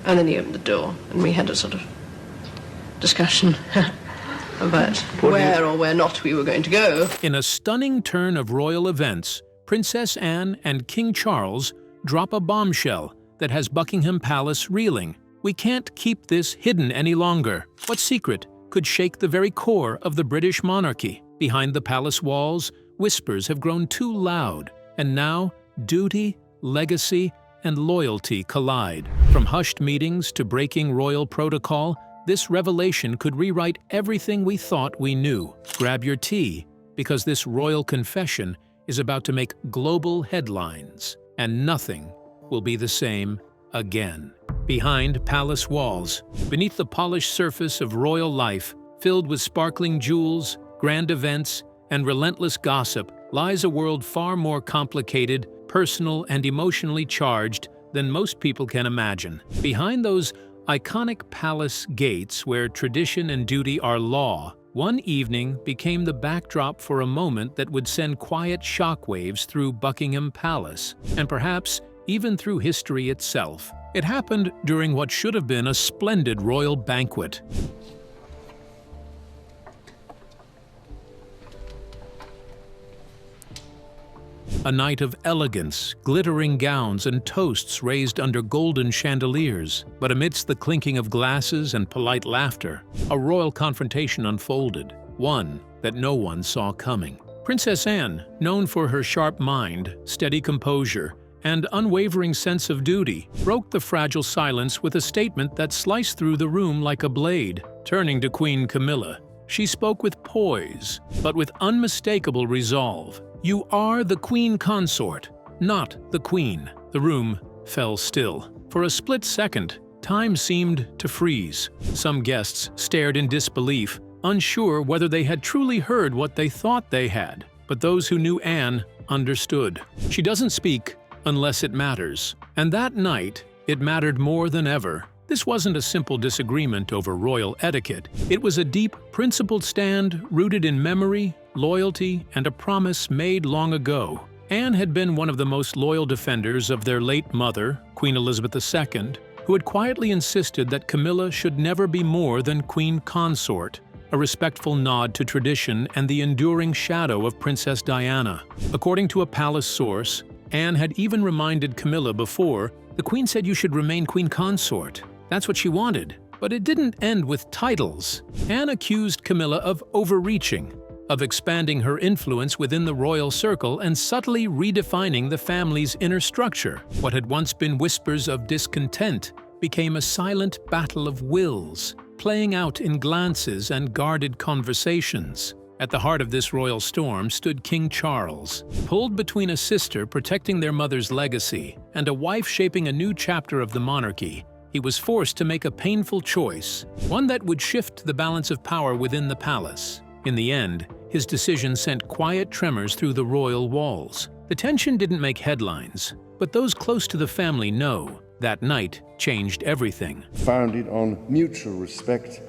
And then he opened the door, and we had a sort of discussion about where or where not we were going to go. In a stunning turn of royal events, Princess Anne and King Charles drop a bombshell that has Buckingham Palace reeling. We can't keep this hidden any longer. What secret could shake the very core of the British monarchy? Behind the palace walls, whispers have grown too loud, and now duty, legacy, and loyalty collide. From hushed meetings to breaking royal protocol, this revelation could rewrite everything we thought we knew. Grab your tea, because this royal confession is about to make global headlines, and nothing will be the same again. Behind palace walls, beneath the polished surface of royal life, filled with sparkling jewels, grand events, and relentless gossip, lies a world far more complicated, personal, and emotionally charged than most people can imagine. Behind those iconic palace gates where tradition and duty are law, one evening became the backdrop for a moment that would send quiet shockwaves through Buckingham Palace, and perhaps even through history itself. It happened during what should have been a splendid royal banquet. A night of elegance, glittering gowns, and toasts raised under golden chandeliers. But amidst the clinking of glasses and polite laughter, a royal confrontation unfolded, one that no one saw coming. Princess Anne, known for her sharp mind, steady composure, and unwavering sense of duty, broke the fragile silence with a statement that sliced through the room like a blade. Turning to Queen Camilla, she spoke with poise, but with unmistakable resolve. "You are the queen consort, not the queen." The room fell still. For a split second, time seemed to freeze. Some guests stared in disbelief, unsure whether they had truly heard what they thought they had. But those who knew Anne understood. She doesn't speak unless it matters. And that night, it mattered more than ever. This wasn't a simple disagreement over royal etiquette. It was a deep, principled stand rooted in memory, loyalty, and a promise made long ago. Anne had been one of the most loyal defenders of their late mother, Queen Elizabeth II, who had quietly insisted that Camilla should never be more than queen consort, a respectful nod to tradition and the enduring shadow of Princess Diana. According to a palace source, Anne had even reminded Camilla before, "The queen said you should remain queen consort." That's what she wanted. But it didn't end with titles. Anne accused Camilla of overreaching, of expanding her influence within the royal circle and subtly redefining the family's inner structure. What had once been whispers of discontent became a silent battle of wills, playing out in glances and guarded conversations. At the heart of this royal storm stood King Charles, pulled between a sister protecting their mother's legacy and a wife shaping a new chapter of the monarchy. He was forced to make a painful choice, one that would shift the balance of power within the palace. In the end, his decision sent quiet tremors through the royal walls. The tension didn't make headlines, but those close to the family know that night changed everything. Founded on mutual respect,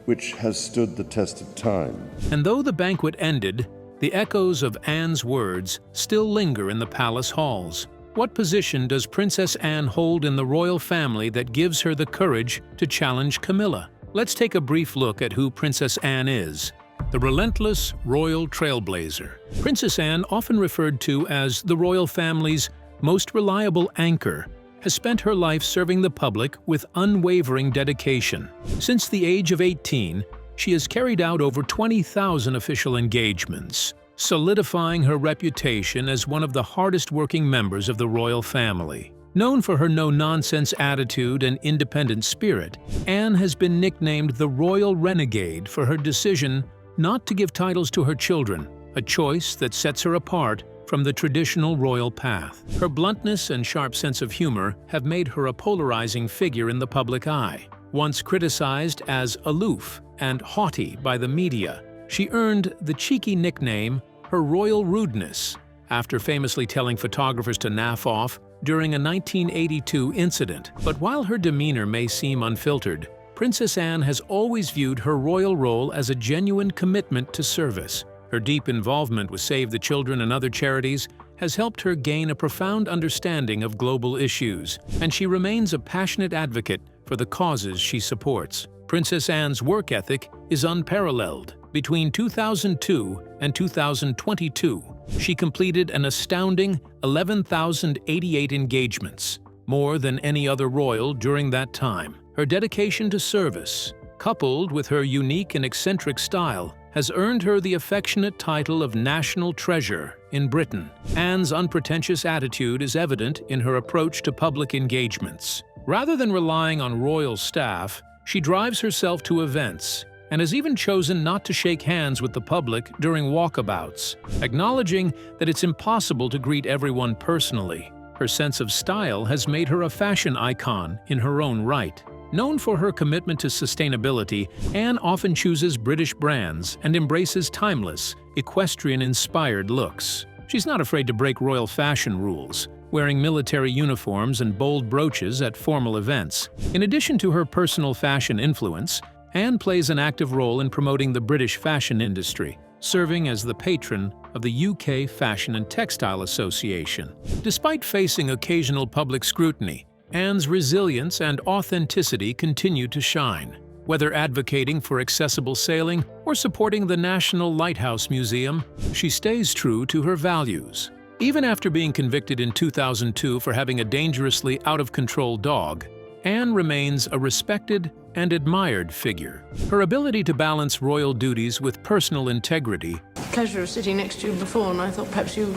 which has stood the test of time. And though the banquet ended, the echoes of Anne's words still linger in the palace halls. What position does Princess Anne hold in the royal family that gives her the courage to challenge Camilla? Let's take a brief look at who Princess Anne is. The relentless royal trailblazer. Princess Anne, often referred to as the royal family's most reliable anchor, has spent her life serving the public with unwavering dedication. Since the age of 18, she has carried out over 20,000 official engagements, solidifying her reputation as one of the hardest-working members of the royal family. Known for her no-nonsense attitude and independent spirit, Anne has been nicknamed the Royal Renegade for her decision not to give titles to her children, a choice that sets her apart from the traditional royal path. Her bluntness and sharp sense of humor have made her a polarizing figure in the public eye. Once criticized as aloof and haughty by the media, she earned the cheeky nickname her royal rudeness after famously telling photographers to naff off during a 1982 incident. But while her demeanor may seem unfiltered, Princess Anne has always viewed her royal role as a genuine commitment to service. Her deep involvement with Save the Children and other charities has helped her gain a profound understanding of global issues, and she remains a passionate advocate for the causes she supports. Princess Anne's work ethic is unparalleled. Between 2002 and 2022, she completed an astounding 11,088 engagements, more than any other royal during that time. Her dedication to service, coupled with her unique and eccentric style, has earned her the affectionate title of National Treasure in Britain. Anne's unpretentious attitude is evident in her approach to public engagements. Rather than relying on royal staff, she drives herself to events and has even chosen not to shake hands with the public during walkabouts, acknowledging that it's impossible to greet everyone personally. Her sense of style has made her a fashion icon in her own right. Known for her commitment to sustainability, Anne often chooses British brands and embraces timeless, equestrian-inspired looks. She's not afraid to break royal fashion rules, wearing military uniforms and bold brooches at formal events. In addition to her personal fashion influence, Anne plays an active role in promoting the British fashion industry, serving as the patron of the UK Fashion and Textile Association. Despite facing occasional public scrutiny, Anne's resilience and authenticity continue to shine. Whether advocating for accessible sailing or supporting the National Lighthouse Museum, she stays true to her values. Even after being convicted in 2002 for having a dangerously out-of-control dog, Anne remains a respected and admired figure. Her ability to balance royal duties with personal integrity. Pleasure of sitting next to you before, and I thought perhaps you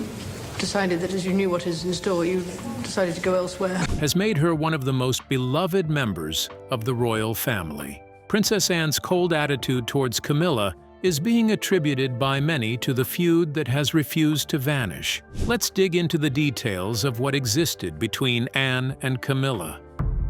decided that as you knew what is in store, you decided to go elsewhere. Has made her one of the most beloved members of the royal family. Princess Anne's cold attitude towards Camilla is being attributed by many to the feud that has refused to vanish. Let's dig into the details of what existed between Anne and Camilla.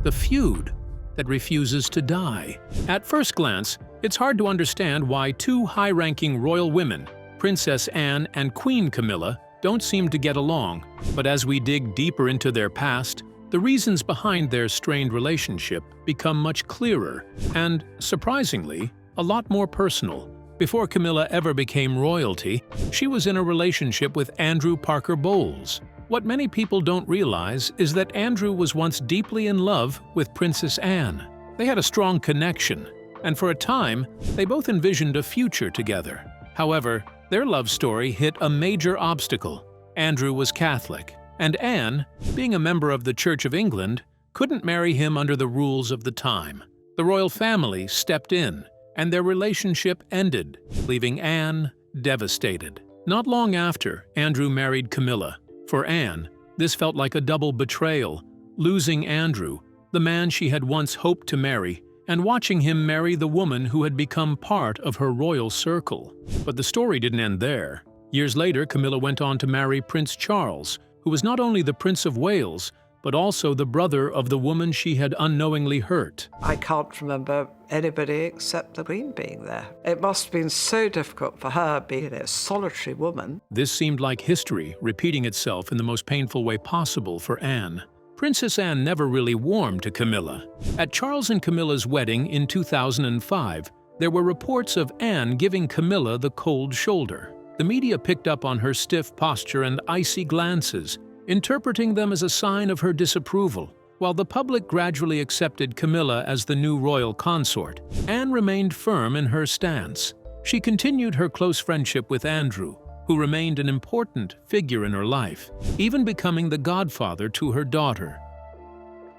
The feud that refuses to die. At first glance, it's hard to understand why two high-ranking royal women, Princess Anne and Queen Camilla, don't seem to get along. But as we dig deeper into their past, the reasons behind their strained relationship become much clearer and, surprisingly, a lot more personal. Before Camilla ever became royalty, she was in a relationship with Andrew Parker Bowles. What many people don't realize is that Andrew was once deeply in love with Princess Anne. They had a strong connection, and for a time, they both envisioned a future together. However, their love story hit a major obstacle. Andrew was Catholic, and Anne, being a member of the Church of England, couldn't marry him under the rules of the time. The royal family stepped in, and their relationship ended, leaving Anne devastated. Not long after, Andrew married Camilla. For Anne, this felt like a double betrayal, losing Andrew, the man she had once hoped to marry, and watching him marry the woman who had become part of her royal circle. But the story didn't end there. Years later, Camilla went on to marry Prince Charles, who was not only the Prince of Wales, but also the brother of the woman she had unknowingly hurt. I can't remember anybody except the Queen being there. It must have been so difficult for her, being a solitary woman. This seemed like history repeating itself in the most painful way possible for Anne. Princess Anne never really warmed to Camilla. At Charles and Camilla's wedding in 2005, there were reports of Anne giving Camilla the cold shoulder. The media picked up on her stiff posture and icy glances, interpreting them as a sign of her disapproval. While the public gradually accepted Camilla as the new royal consort, Anne remained firm in her stance. She continued her close friendship with Andrew, who remained an important figure in her life, even becoming the godfather to her daughter.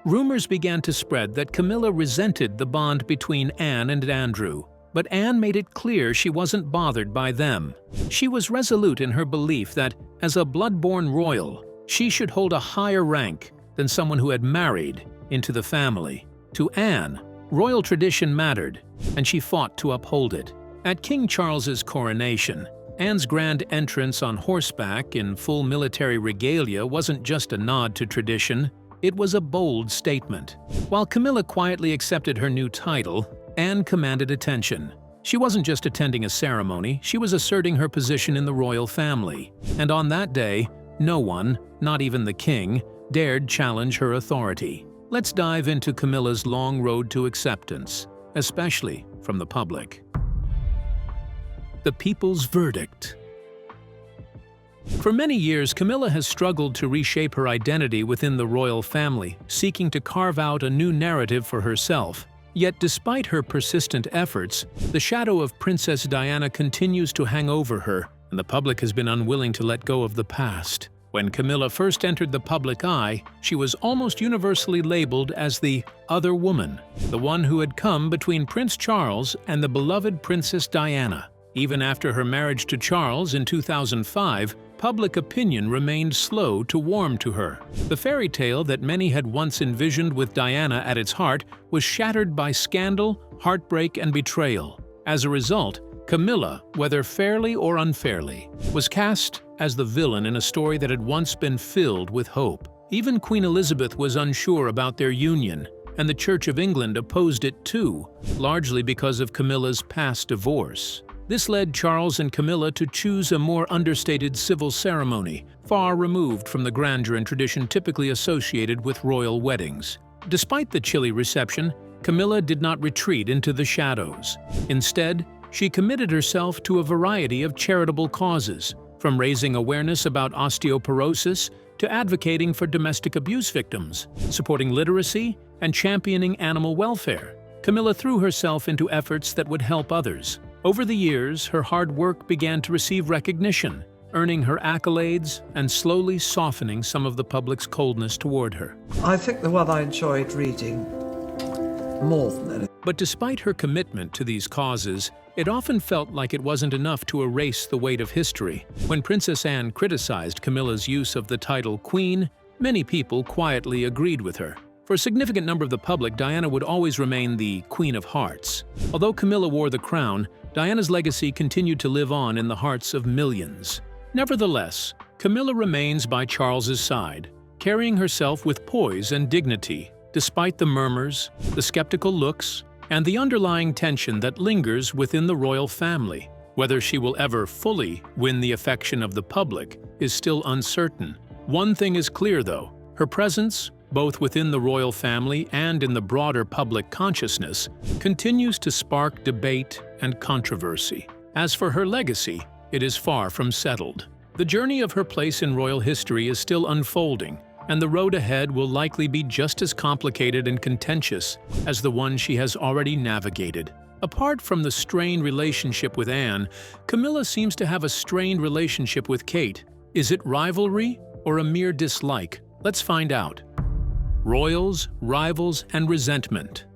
Rumors began to spread that Camilla resented the bond between Anne and Andrew, but Anne made it clear she wasn't bothered by them. She was resolute in her belief that, as a blood-born royal, she should hold a higher rank than someone who had married into the family. To Anne, royal tradition mattered, and she fought to uphold it. At King Charles's coronation, Anne's grand entrance on horseback in full military regalia wasn't just a nod to tradition, it was a bold statement. While Camilla quietly accepted her new title, Anne commanded attention. She wasn't just attending a ceremony, she was asserting her position in the royal family. And on that day, no one, not even the king, dared challenge her authority. Let's dive into Camilla's long road to acceptance, especially from the public. The people's verdict. For many years, Camilla has struggled to reshape her identity within the royal family, seeking to carve out a new narrative for herself. Yet despite her persistent efforts, the shadow of Princess Diana continues to hang over her, and the public has been unwilling to let go of the past. When Camilla first entered the public eye, she was almost universally labeled as the other woman, the one who had come between Prince Charles and the beloved Princess Diana. Even after her marriage to Charles in 2005, public opinion remained slow to warm to her. The fairy tale that many had once envisioned with Diana at its heart was shattered by scandal, heartbreak, and betrayal. As a result, Camilla, whether fairly or unfairly, was cast as the villain in a story that had once been filled with hope. Even Queen Elizabeth was unsure about their union, and the Church of England opposed it too, largely because of Camilla's past divorce. This led Charles and Camilla to choose a more understated civil ceremony, far removed from the grandeur and tradition typically associated with royal weddings. Despite the chilly reception, Camilla did not retreat into the shadows. Instead, she committed herself to a variety of charitable causes, from raising awareness about osteoporosis to advocating for domestic abuse victims, supporting literacy, and championing animal welfare. Camilla threw herself into efforts that would help others. Over the years, her hard work began to receive recognition, earning her accolades and slowly softening some of the public's coldness toward her. I think the one I enjoyed reading more than anything. But despite her commitment to these causes, it often felt like it wasn't enough to erase the weight of history. When Princess Anne criticized Camilla's use of the title Queen, many people quietly agreed with her. For a significant number of the public, Diana would always remain the Queen of Hearts. Although Camilla wore the crown, Diana's legacy continued to live on in the hearts of millions. Nevertheless, Camilla remains by Charles's side, carrying herself with poise and dignity, despite the murmurs, the skeptical looks, and the underlying tension that lingers within the royal family. Whether she will ever fully win the affection of the public is still uncertain. One thing is clear, though: her presence, both within the royal family and in the broader public consciousness, continues to spark debate and controversy. As for her legacy, it is far from settled. The journey of her place in royal history is still unfolding, and the road ahead will likely be just as complicated and contentious as the one she has already navigated. Apart from the strained relationship with Anne, Camilla seems to have a strained relationship with Kate. Is it rivalry or a mere dislike? Let's find out. Royals, rivals, and resentment.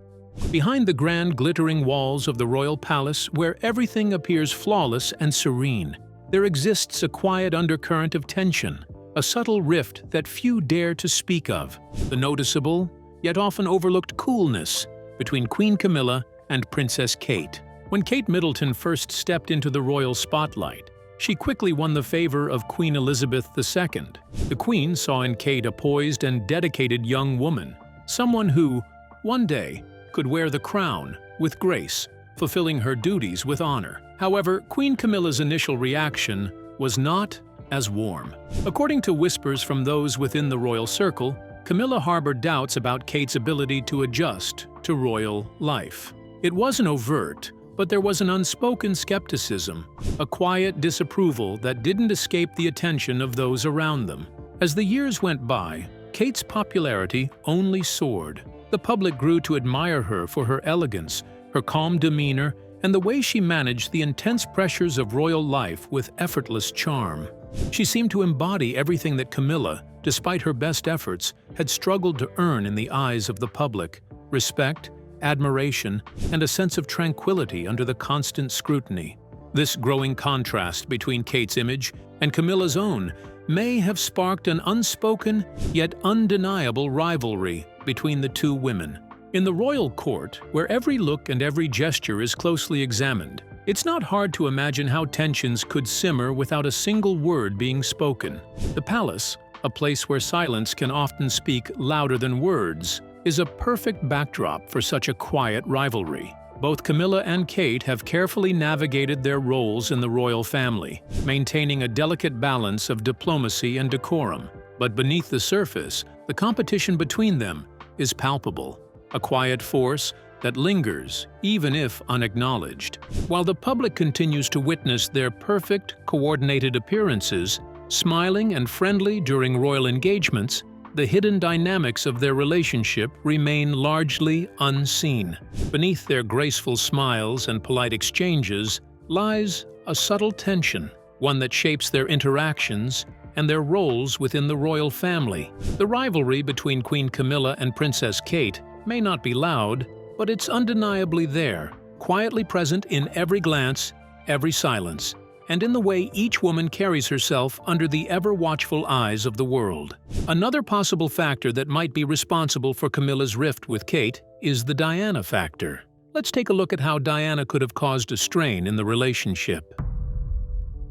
Behind the grand glittering walls of the royal palace, where everything appears flawless and serene, there exists a quiet undercurrent of tension, a subtle rift that few dare to speak of, the noticeable, yet often overlooked coolness between Queen Camilla and Princess Kate. When Kate Middleton first stepped into the royal spotlight, she quickly won the favor of Queen Elizabeth II. The Queen saw in Kate a poised and dedicated young woman, someone who, one day, could wear the crown with grace, fulfilling her duties with honor. However, Queen Camilla's initial reaction was not as warm. According to whispers from those within the royal circle, Camilla harbored doubts about Kate's ability to adjust to royal life. It wasn't overt, but there was an unspoken skepticism, a quiet disapproval that didn't escape the attention of those around them. As the years went by, Kate's popularity only soared. The public grew to admire her for her elegance, her calm demeanor, and the way she managed the intense pressures of royal life with effortless charm. She seemed to embody everything that Camilla, despite her best efforts, had struggled to earn in the eyes of the public: respect, admiration, and a sense of tranquility under the constant scrutiny. This growing contrast between Kate's image and Camilla's own may have sparked an unspoken yet undeniable rivalry between the two women. In the royal court, where every look and every gesture is closely examined, it's not hard to imagine how tensions could simmer without a single word being spoken. The palace, a place where silence can often speak louder than words, is a perfect backdrop for such a quiet rivalry. Both Camilla and Kate have carefully navigated their roles in the royal family, maintaining a delicate balance of diplomacy and decorum. But beneath the surface, the competition between them is palpable, a quiet force that lingers even if unacknowledged. While the public continues to witness their perfect, coordinated appearances, Smiling and friendly during royal engagements, the hidden dynamics of their relationship remain largely unseen. Beneath their graceful smiles and polite exchanges lies a subtle tension, one that shapes their interactions and their roles within the royal family. The rivalry between Queen Camilla and Princess Kate may not be loud, but it's undeniably there, quietly present in every glance, every silence, and in the way each woman carries herself under the ever-watchful eyes of the world. Another possible factor that might be responsible for Camilla's rift with Kate is the Diana factor. Let's take a look at how Diana could have caused a strain in the relationship.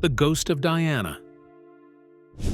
The ghost of Diana.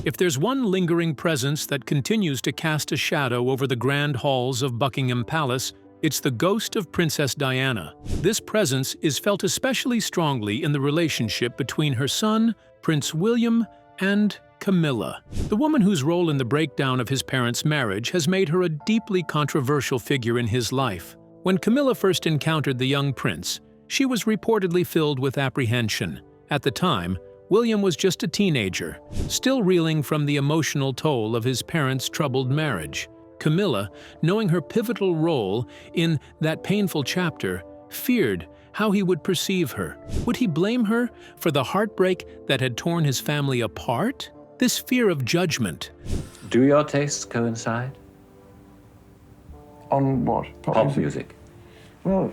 If there's one lingering presence that continues to cast a shadow over the grand halls of Buckingham Palace, it's the ghost of Princess Diana. This presence is felt especially strongly in the relationship between her son, Prince William, and Camilla. The woman whose role in the breakdown of his parents' marriage has made her a deeply controversial figure in his life. When Camilla first encountered the young prince, she was reportedly filled with apprehension. At the time, William was just a teenager, still reeling from the emotional toll of his parents' troubled marriage. Camilla, knowing her pivotal role in that painful chapter, feared how he would perceive her. Would he blame her for the heartbreak that had torn his family apart? This fear of judgment. Do your tastes coincide? On what? Pop music. Well,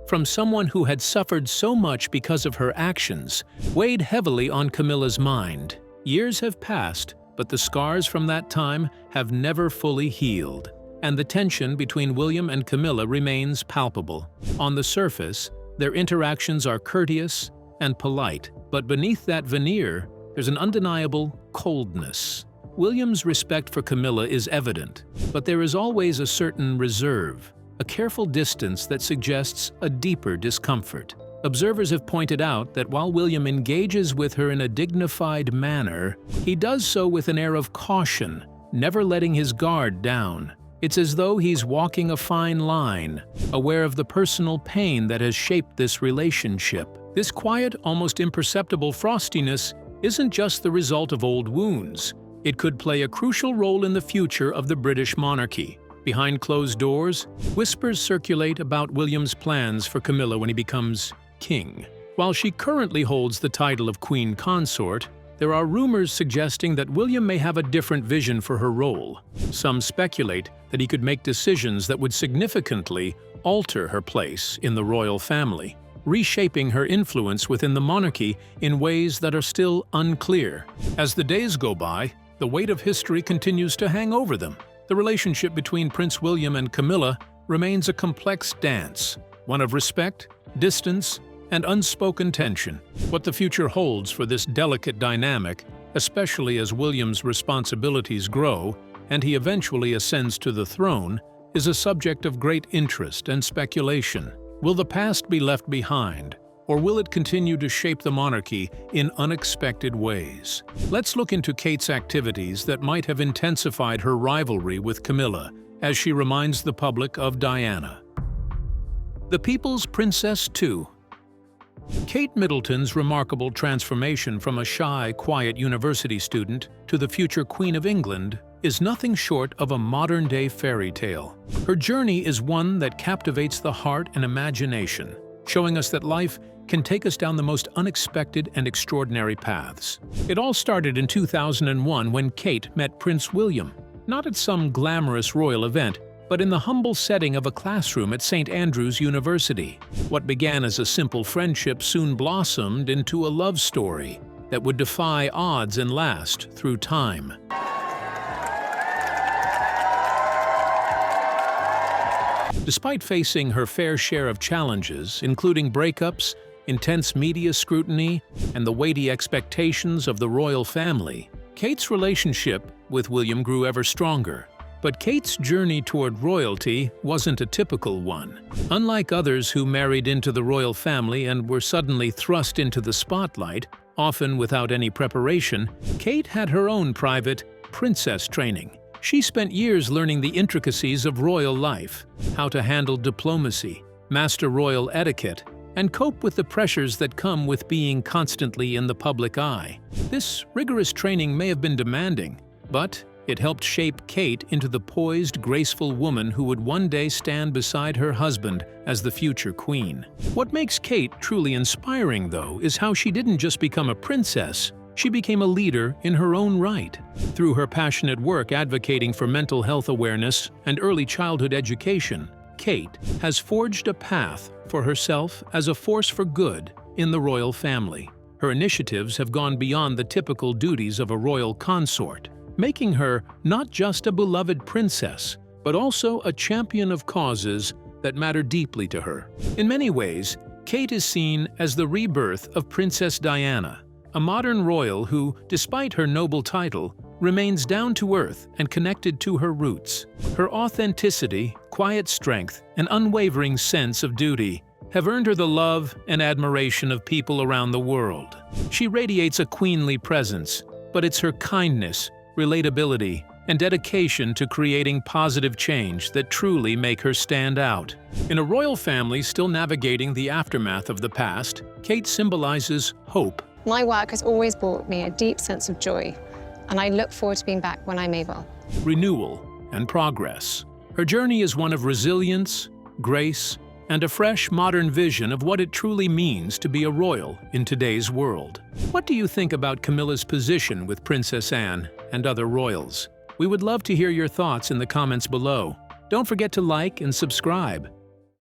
From someone who had suffered so much because of her actions, weighed heavily on Camilla's mind. Years have passed, but the scars from that time have never fully healed, and the tension between William and Camilla remains palpable. On the surface, their interactions are courteous and polite, but beneath that veneer, there's an undeniable coldness. William's respect for Camilla is evident, but there is always a certain reserve, a careful distance that suggests a deeper discomfort. Observers have pointed out that while William engages with her in a dignified manner, he does so with an air of caution, never letting his guard down. It's as though he's walking a fine line, aware of the personal pain that has shaped this relationship. This quiet, almost imperceptible frostiness isn't just the result of old wounds. It could play a crucial role in the future of the British monarchy. Behind closed doors, whispers circulate about William's plans for Camilla when he becomes king. While she currently holds the title of Queen Consort, there are rumors suggesting that William may have a different vision for her role. Some speculate that he could make decisions that would significantly alter her place in the royal family, reshaping her influence within the monarchy in ways that are still unclear. As the days go by, the weight of history continues to hang over them. The relationship between Prince William and Camilla remains a complex dance, one of respect, distance, and unspoken tension. What the future holds for this delicate dynamic, especially as William's responsibilities grow and he eventually ascends to the throne, is a subject of great interest and speculation. Will the past be left behind, or will it continue to shape the monarchy in unexpected ways? Let's look into Kate's activities that might have intensified her rivalry with Camilla, as she reminds the public of Diana. The People's Princess II. Kate Middleton's remarkable transformation from a shy, quiet university student to the future Queen of England is nothing short of a modern-day fairy tale. Her journey is one that captivates the heart and imagination, showing us that life can take us down the most unexpected and extraordinary paths. It all started in 2001 when Kate met Prince William, not at some glamorous royal event, but in the humble setting of a classroom at St. Andrews University. What began as a simple friendship soon blossomed into a love story that would defy odds and last through time. Despite facing her fair share of challenges, including breakups, intense media scrutiny, and the weighty expectations of the royal family, Kate's relationship with William grew ever stronger. But Kate's journey toward royalty wasn't a typical one. Unlike others who married into the royal family and were suddenly thrust into the spotlight, often without any preparation, Kate had her own private princess training. She spent years learning the intricacies of royal life, how to handle diplomacy, master royal etiquette, and cope with the pressures that come with being constantly in the public eye. This rigorous training may have been demanding, but it helped shape Kate into the poised, graceful woman who would one day stand beside her husband as the future queen. What makes Kate truly inspiring, though, is how she didn't just become a princess, she became a leader in her own right. Through her passionate work advocating for mental health awareness and early childhood education, Kate has forged a path for herself as a force for good in the royal family. Her initiatives have gone beyond the typical duties of a royal consort, making her not just a beloved princess, but also a champion of causes that matter deeply to her. In many ways, Kate is seen as the rebirth of Princess Diana, a modern royal who, despite her noble title, remains down-to-earth and connected to her roots. Her authenticity, quiet strength, and unwavering sense of duty have earned her the love and admiration of people around the world. She radiates a queenly presence, but it's her kindness, relatability, and dedication to creating positive change that truly make her stand out. In a royal family still navigating the aftermath of the past, Kate symbolizes hope. My work has always brought me a deep sense of joy, and I look forward to being back when I'm able. Renewal and progress. Her journey is one of resilience, grace, and a fresh modern vision of what it truly means to be a royal in today's world. What do you think about Camilla's position with Princess Anne and other royals? We would love to hear your thoughts in the comments below. Don't forget to like and subscribe.